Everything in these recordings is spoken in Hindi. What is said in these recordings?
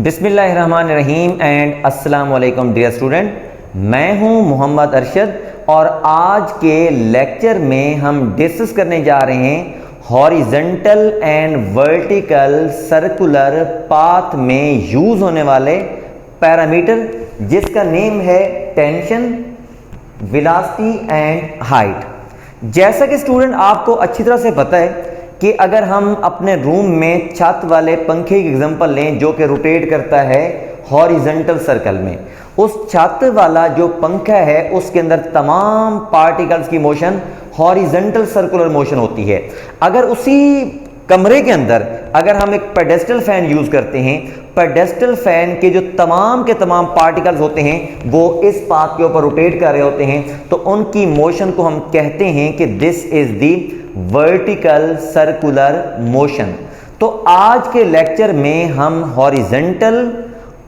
बिस्मिल्लाहिर्रहमानिर्रहीम एंड अस्सलाम वालेकुम डियर स्टूडेंट, मैं हूं मोहम्मद अरशद और आज के लेक्चर में हम डिस्कस करने जा रहे हैं horizontal and vertical circular path में यूज होने वाले पैरामीटर जिसका नेम है टेंशन, वेलोसिटी एंड हाइट। जैसा कि स्टूडेंट आपको अच्छी तरह से पता है कि अगर हम अपने रूम में छत वाले पंखे की एग्जांपल लें जो कि रोटेट करता है हॉरिजॉन्टल सर्कल में, उस छत वाला जो पंखा है उसके अंदर तमाम पार्टिकल्स की मोशन हॉरिजॉन्टल सर्कुलर मोशन होती है। अगर उसी कमरे के अंदर अगर हम एक पेडेस्टल फैन यूज करते हैं, पेडेस्टल फैन के जो तमाम के तमाम पार्टिकल्स होते हैं वो इस पाथ के ऊपर रोटेट कर रहे होते हैं, तो उनकी मोशन को हम कहते हैं कि this is the vertical circular motion. तो आज के लेक्चर में हम हॉरिजॉन्टल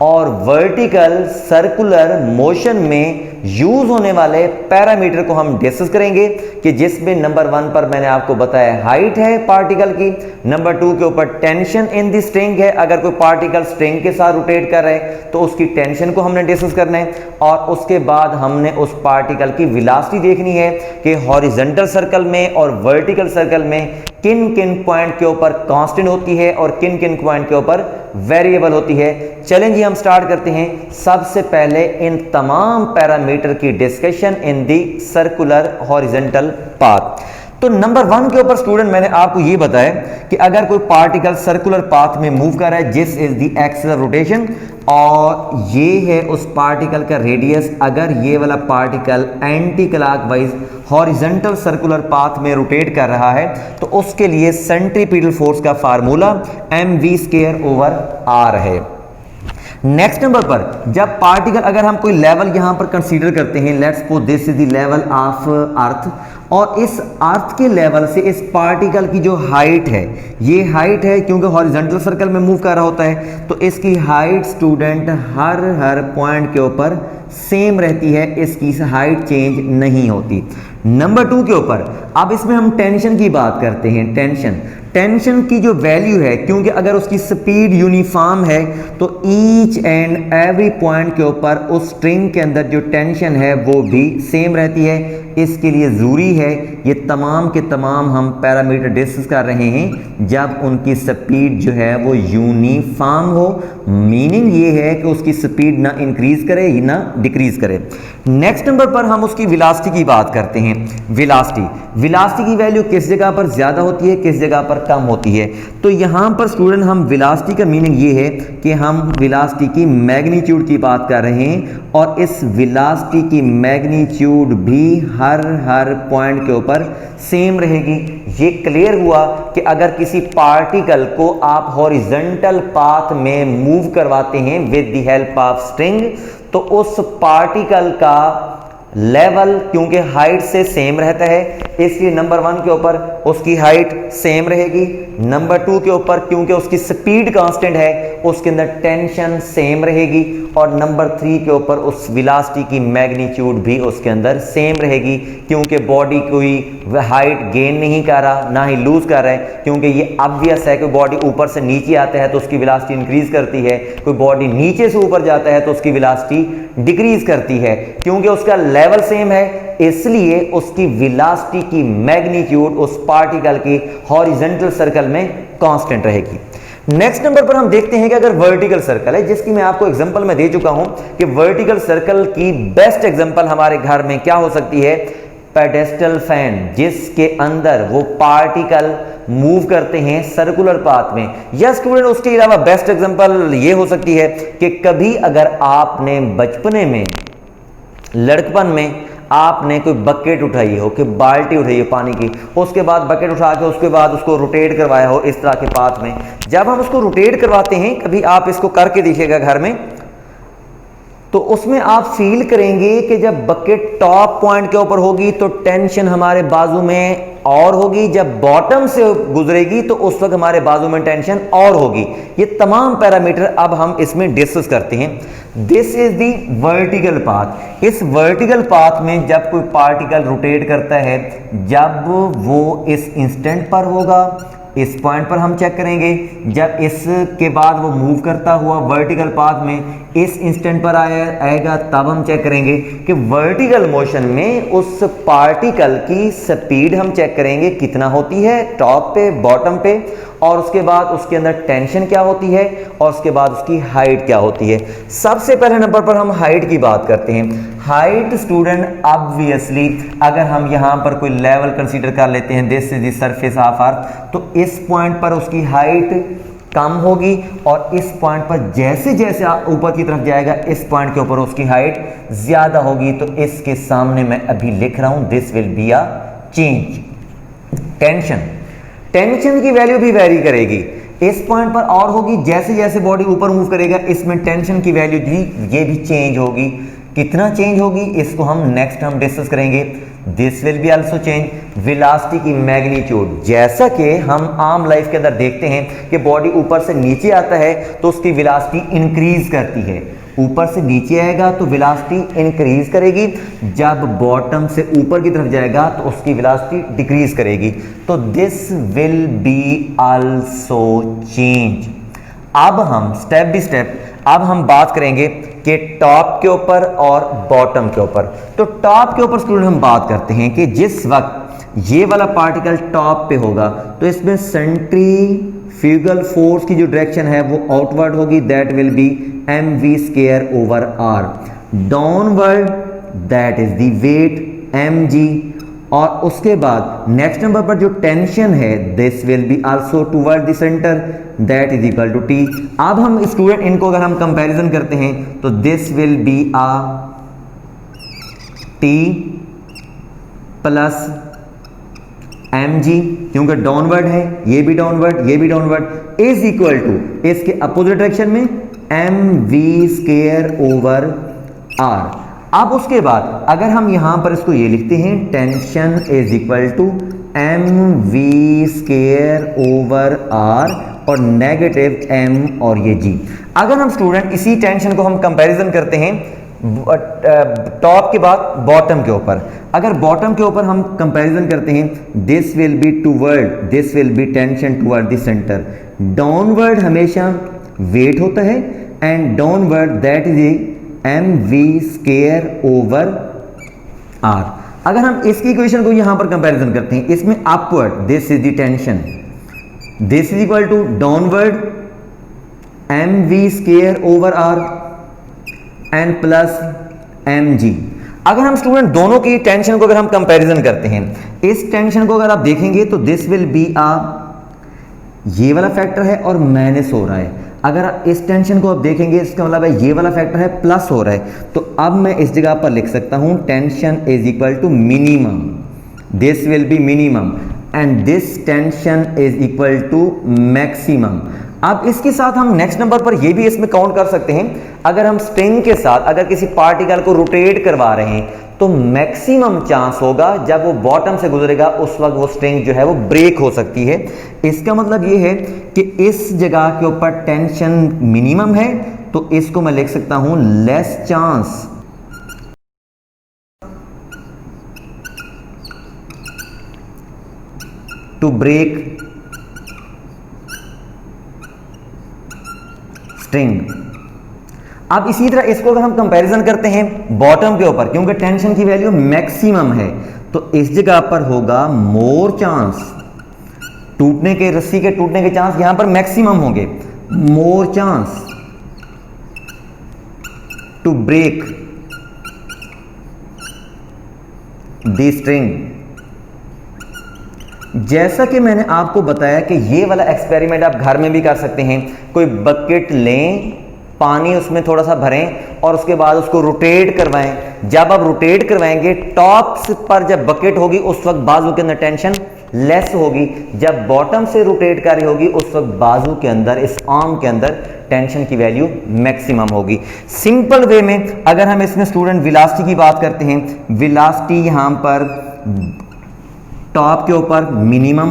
और वर्टिकल सर्कुलर मोशन में यूज होने वाले पैरामीटर को हम डिस्कस करेंगे कि जिसमें नंबर 1 पर मैंने आपको बताया हाइट है पार्टिकल की, नंबर 2 के ऊपर टेंशन इन दी स्ट्रिंग है। अगर कोई पार्टिकल स्ट्रिंग के साथ रोटेट कर रहे हैं तो उसकी टेंशन को हमने डिस्कस करना है, और उसके बाद हमने उस पार्टिकल की वेलोसिटी देखनी है कि हॉरिजॉन्टल सर्कल में और वर्टिकल सर्कल में किन किन पॉइंट के ऊपर कांस्टेंट होती है और किन किन पॉइंट के ऊपर वेरिएबल होती है। चलें जी, हम स्टार्ट करते हैं। सबसे पहले इन तमाम पैरामीटर की discussion in the circular horizontal path. तो नंबर 1 के ऊपर स्टूडेंट मैंने आपको ये बताया कि अगर कोई पार्टिकल सर्कुलर पाथ में मूव कर रहा है, जिस इज दी एक्सिलर रोटेशन, और ये है उस पार्टिकल का रेडियस। अगर ये वाला particle anti clockwise horizontal circular path में रोटेट कर रहा है तो उसके लिए सेंट्रीपिटल फोर्स का फार्मूला mv²/r है। नेक्स्ट नंबर पर जब पार्टिकल, अगर हम कोई लेवल यहां पर कंसीडर करते हैं, let's suppose this is the level of earth, और इस अर्थ के लेवल से इस पार्टिकल की जो हाइट है, ये हाइट है क्योंकि हॉरिजॉन्टल सर्कल में मूव कर रहा होता है, तो इसकी हाइट स्टूडेंट हर पॉइंट के ऊपर सेम रहती है, इसकी हाइट चेंज नहीं होती। नंबर 2 के ऊपर अब इसमें हम टेंशन की बात करते हैं। टेंशन की जो वैल्यू है, क्योंकि अगर उसकी स्पीड यूनिफॉर्म है तो ईच एंड एवरी पॉइंट के ऊपर उस स्ट्रिंग के अंदर जो टेंशन है वो भी सेम रहती है। इसके लिए ज़रूरी है ये तमाम के तमाम हम पैरामीटर डिस्कस कर रहे हैं जब उनकी स्पीड जो है वो यूनिफॉर्म हो। मीनिंग ये है कि उसकी स्पीड ना इंक्रीज करे ना डिक्रीज करे। नेक्स्ट नंबर पर हम उसकी वेलोसिटी की बात करते हैं। वेलोसिटी की वैल्यू किस जगह पर ज़्यादा होती है, किस जगह पर कम होती है। तो यहाँ पर स्टूडेंट हम वेलोसिटी का मीनिंग ये है कि हम वेलोसिटी की मैग्नीट्यूड की बात कर रहे हैं, और इस वेलोसिटी की मैग्नीट्यूड भी हर पॉइंट के ऊपर सेम रहेगी। ये क्लियर हुआ कि अगर किसी पार्टिकल को आप हॉरिजॉन्टल पाथ में मूव करवाते हैं with the help of string, तो उस पार्टिकल का लेवल क्योंकि हाइट से सेम रहता है, इसलिए नंबर 1 के ऊपर उसकी हाइट सेम रहेगी। नंबर 2 के ऊपर क्योंकि उसकी स्पीड कांस्टेंट है, उसके अंदर टेंशन सेम रहेगी, और नंबर 3 के ऊपर उस वेलोसिटी की मैग्नीट्यूड भी उसके अंदर सेम रहेगी, क्योंकि बॉडी कोई हाइट गेन नहीं कर रहा ना ही लूज कर रहा है, क्योंकि ये ऑब्वियस है कि बॉडी ऊपर से नीचे आता है तो उसकी वेलोसिटी इंक्रीज करती है, कोई बॉडी नीचे से ऊपर जाता है तो उसकी वेलोसिटी डिक्रीज करती है। क्योंकि उसका लेवल सेम है इसलिए उसकी वेलोसिटी की मैग्नीट्यूड उस पार्टिकल की हॉरिजॉन्टल सर्कल में कांस्टेंट रहेगी। नेक्स्ट नंबर पर हम देखते हैं कि अगर वर्टिकल सर्कल है, जिसकी मैं आपको एग्जांपल में दे चुका हूं कि वर्टिकल सर्कल की बेस्ट एग्जांपल हमारे घर में क्या हो सकती है, पेडेस्टल फैन, जिसके अंदर वो पार्टिकल मूव करते हैं सर्कुलर पाथ में। या स्टूडेंट उसके अलावा बेस्ट एग्जांपल ये हो सकती है कि कभी अगर आपने बचपने में, लड़कपन में आपने कोई बकेट उठाई हो, कि बाल्टी उठाई हो पानी की, उसके बाद बकेट उठा के उसके बाद उसको रोटेट करवाया हो इस तरह के पाथ में। जब हम उसको रोटेट करवाते हैं, कभी आप इसको करके देखिएगा घर में, तो उसमें आप फील करेंगे कि जब बकेट टॉप पॉइंट के ऊपर होगी तो टेंशन हमारे बाजू में और होगी, जब बॉटम से गुजरेगी तो उस वक्त हमारे बाजू में टेंशन और होगी। ये तमाम पैरामीटर अब हम इसमें डिस्कस करते हैं। This is the vertical path. इस वर्टिकल पाथ में जब कोई पार्टिकल रोटेट करता है, जब वो इस इंस्टेंट पर होगा इस पॉइंट पर हम चेक करेंगे। जब इसके बाद वो मूव करता हुआ वर्टिकल पाथ में इस इंस्टेंट पर आएगा, तब हम चेक करेंगे कि वर्टिकल मोशन में उस पार्टिकल की स्पीड हम चेक करेंगे कितना होती है टॉप पे, बॉटम पे, और उसके बाद उसके अंदर टेंशन क्या होती है, और उसके बाद उसकी हाइट क्या होती है। सबसे पहले नंबर पर हम हाइट की बात करते हैं। हाइट स्टूडेंट ऑब्वियसली अगर हम यहां पर कोई लेवल कंसीडर कर लेते हैं, this is the surface of earth, तो इस पॉइंट पर उसकी हाइट कम होगी, और इस पॉइंट पर जैसे जैसे आप ऊपर की तरफ जाएगा इस पॉइंट के ऊपर उसकी हाइट ज्यादा होगी। तो इसके सामने मैं अभी लिख रहा हूं this will be a change. Tension की वैल्यू भी वेरी करेगी, इस पॉइंट पर और होगी, जैसे जैसे बॉडी ऊपर मूव करेगा इसमें टेंशन की वैल्यू ये भी चेंज होगी। कितना चेंज होगी इसको हम नेक्स्ट हम डिस्कस करेंगे। This will be also change. Velocity की मैग्नीट्यूड, जैसा कि हम आम लाइफ के अंदर देखते हैं कि बॉडी ऊपर से नीचे आता है तो उसकी वेलोसिटी इंक्रीज करती है, ऊपर से नीचे आएगा तो वेलोसिटी इंक्रीज करेगी, जब बॉटम से ऊपर की तरफ जाएगा तो उसकी वेलोसिटी डिक्रीज करेगी। तो this will be also change. अब हम स्टेप बाय स्टेप अब हम बात करेंगे कि टॉप के ऊपर और बॉटम के ऊपर। तो टॉप के ऊपर स्टूडेंट हम बात करते हैं कि जिस वक्त ये वाला पार्टिकल टॉप पे होगा तो इसमें सेंट्रीफ्यूगल फोर्स की जो डायरेक्शन है वो आउटवर्ड होगी, that will be mv square over r। Downward that is the weight mg, और उसके बाद नेक्स्ट नंबर पर जो टेंशन है this will be also toward the centre, that is equal to t। अब हम स्टूडेंट इनको अगर हम कंपैरिजन करते हैं तो this will B a t plus mg, क्योंकि डाउनवर्ड है, ये भी डाउनवर्ड, ये भी डाउनवर्ड, इज इक्वल टू इसके अपोजिट डायरेक्शन में mv स्क्वायर ओवर r। अब उसके बाद अगर हम यहां पर इसको ये लिखते हैं tension is equal to mv square over r और नेगेटिव m और ये g। अगर हम स्टूडेंट इसी टेंशन को हम कंपैरिजन करते हैं टॉप के बाद बॉटम के ऊपर, अगर बॉटम के ऊपर हम कंपैरिजन करते हैं this will B tension toward the centre. Downward हमेशा वेट होता है and downward that is mv square over r। अगर हम इसकी इक्वेशन को यहां पर कंपैरिजन करते हैं, इसमें upward this is the tension, this is equal to downward mv square over r and plus mg। अगर हम स्टूडेंट दोनों की टेंशन को अगर हम कंपैरिजन करते हैं, इस टेंशन को अगर आप देखेंगे तो दिस विल बी ये वाला फैक्टर है और माइनस हो रहा है। अगर इस टेंशन को आप देखेंगे इसका मतलब है ये वाला फैक्टर है प्लस हो रहा है। तो अब मैं इस जगह पर लिख सकता हूं tension is equal to minimum, this will be minimum and this tension is equal to maximum. अब इसके साथ हम नेक्स्ट नंबर पर ये भी इसमें काउंट कर सकते हैं, अगर हम स्ट्रिंग के साथ अगर किसी पार्टिकल को रोटेट करवा रहे हैं तो मैक्सिमम चांस होगा जब वो बॉटम से गुजरेगा उस वक्त वो स्ट्रिंग जो है वो ब्रेक हो सकती है। इसका मतलब ये है कि इस जगह के ऊपर टेंशन मिनिमम है तो इसको मैं लिख सकता हूं less chance to break string. अब इसी तरह इसको अगर हम कंपैरिजन करते हैं बॉटम के ऊपर, क्योंकि टेंशन की वैल्यू मैक्सिमम है तो इस जगह पर होगा मोर चांस टूटने के, रस्सी के टूटने के चांस यहां पर मैक्सिमम होंगे, more chance to break the string. जैसा कि मैंने आपको बताया कि ये वाला एक्सपेरिमेंट आप घर में भी कर सकते हैं। कोई बकेट लें, पानी उसमें थोड़ा सा भरें और उसके बाद उसको रोटेट करवाएं। जब आप रोटेट करवाएंगे टॉप पर जब बकेट होगी उस वक्त बाजू के अंदर टेंशन लेस होगी, जब बॉटम से रोटेट कर रही होगी उस वक्त बाजू के अंदर, इस आर्म के अंदर टेंशन की वैल्यू मैक्सिमम होगी। सिंपल वे में अगर हम इसमें स्टूडेंट वेलोसिटी की बात करते हैं, वेलोसिटी यहां पर टॉप के ऊपर मिनिमम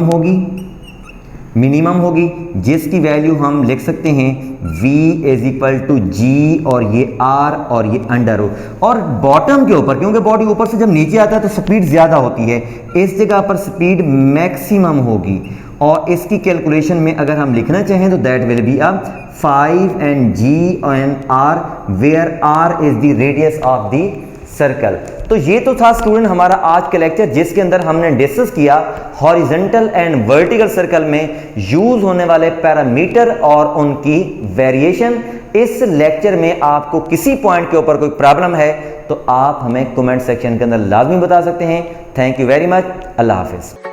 होगी जिसकी वैल्यू हम लिख सकते हैं v is equal to g और ये r और ये अंडर रूट। और बॉटम के ऊपर, क्योंकि बॉडी ऊपर से जब नीचे आता है तो स्पीड ज्यादा होती है, इस जगह पर स्पीड मैक्सिमम होगी और इसकी कैलकुलेशन में अगर हम लिखना चाहें तो that will B 5 and G and R where R is the radius of the circle. तो ये तो था स्टूडेंट हमारा आज का लेक्चर, जिसके अंदर हमने डिस्कस किया हॉरिजॉन्टल एंड वर्टिकल सर्कल में यूज होने वाले पैरामीटर और उनकी वेरिएशन। इस लेक्चर में आपको किसी पॉइंट के ऊपर कोई प्रॉब्लम है तो आप हमें कमेंट सेक्शन के अंदर लाजमी बता सकते हैं। Thank you very much. Allah Hafiz.